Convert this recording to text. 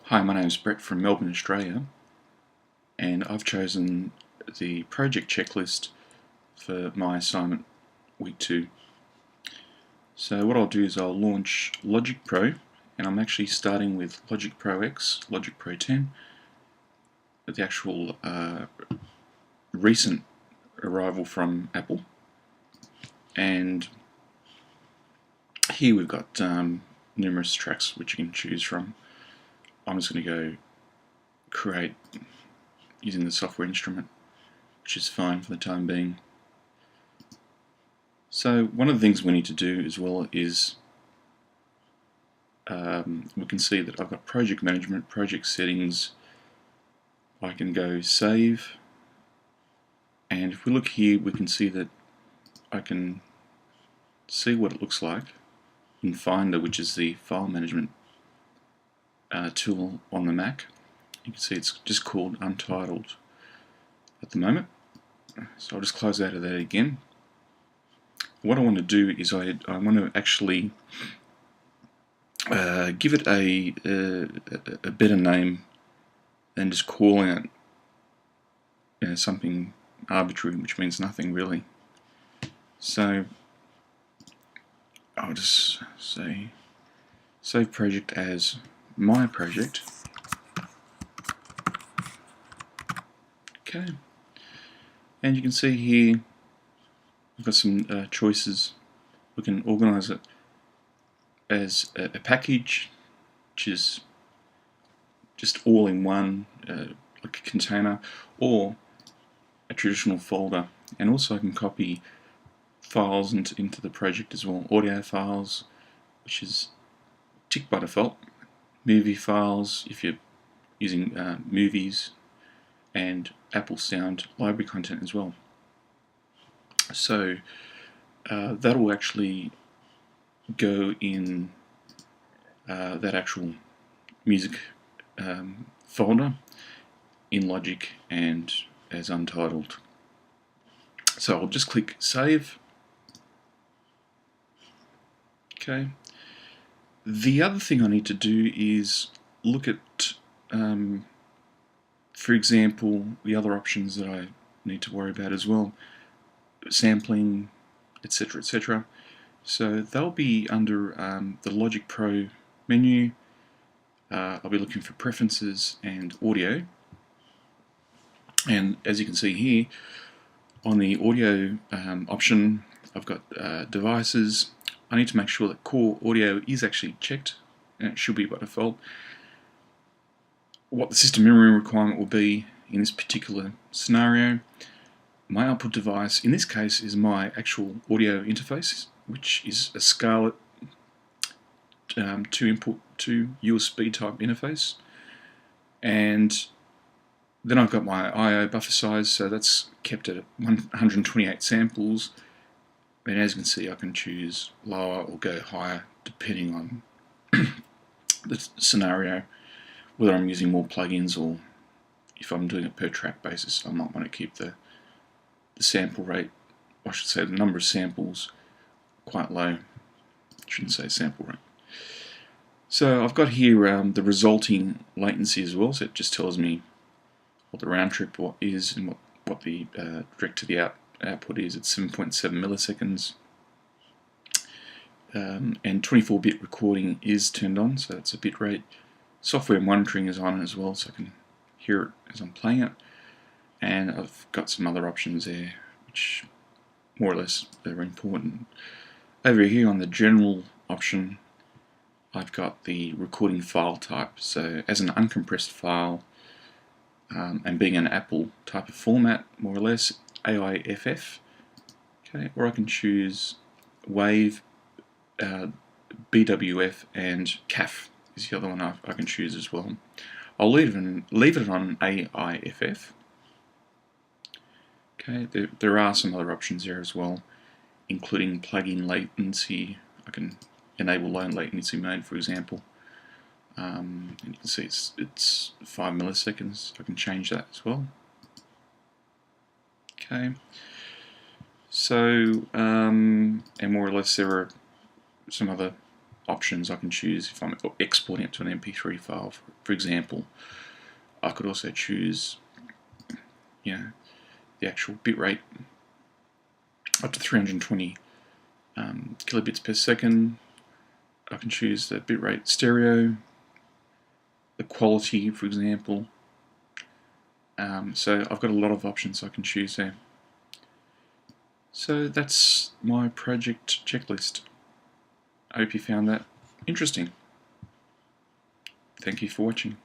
Hi, my name is Brett from Melbourne, Australia, and I've chosen the project checklist for my assignment week 2. So what I'll do is I'll launch Logic Pro, and I'm actually starting with Logic Pro X, Logic Pro 10, the actual recent arrival from Apple. And here we've got numerous tracks which you can choose from. I'm just going to go create using the software instrument, which is fine for the time being. So one of the things we need to do as well is we can see that I've got project management, project settings. I can go save, and if we look here we can see that I can see what it looks like in Finder, which is the file management tool on the Mac. You can see it's just called Untitled at the moment, so I'll just close out of that again. What I want to do is I want to actually give it a better name than just calling it something arbitrary, which means nothing really. So I'll just say save project as my project. Okay, and you can see here I've got some choices. We can organize it as a package, which is just all in one, like a container, or a traditional folder. And also I can copy files into the project as well. Audio files, which is ticked by default. Movie files, if you're using movies, and Apple Sound library content as well. So that will actually go in that actual music folder in Logic and as Untitled. So I'll just click Save. Okay. The other thing I need to do is look at, for example, the other options that I need to worry about as well. Sampling, etc., etc. So they'll be under the Logic Pro menu. I'll be looking for preferences and audio, and as you can see here on the audio option I've got devices. I need to make sure that core audio is actually checked, and it should be by default. What the system memory requirement will be in this particular scenario, my output device in this case is my actual audio interface, which is a Scarlett 2 input to USB type interface, and then I've got my I/O buffer size, so that's kept at 128 samples, and as you can see I can choose lower or go higher depending on the scenario, whether I'm using more plugins or if I'm doing it per track basis. I might want to keep the sample rate, I should say the number of samples, quite low. I shouldn't say sample rate. So I've got here the resulting latency as well, so it just tells me what the round trip is and what the direct to the output is. It's 7.7 milliseconds, and 24-bit recording is turned on, so that's a bit rate. Software monitoring is on as well, so I can hear it as I'm playing it. And I've got some other options there which more or less are important. Over here on the general option I've got the recording file type, so as an uncompressed file and being an Apple type of format, more or less, AIFF, okay, or I can choose WAV, BWF, and CAF is the other one I can choose as well. I'll leave it on AIFF. Okay, there are some other options there as well, including plug-in latency. I can enable low latency mode, for example, and you can see it's 5 milliseconds. I can change that as well. Okay, so and more or less there are some other options I can choose if I'm exporting it to an MP3 file, for example. I could also choose, the actual bitrate up to 320 kilobits per second. I can choose the bitrate stereo, the quality, for example. So I've got a lot of options I can choose there. So that's my project checklist. I hope you found that interesting. Thank you for watching.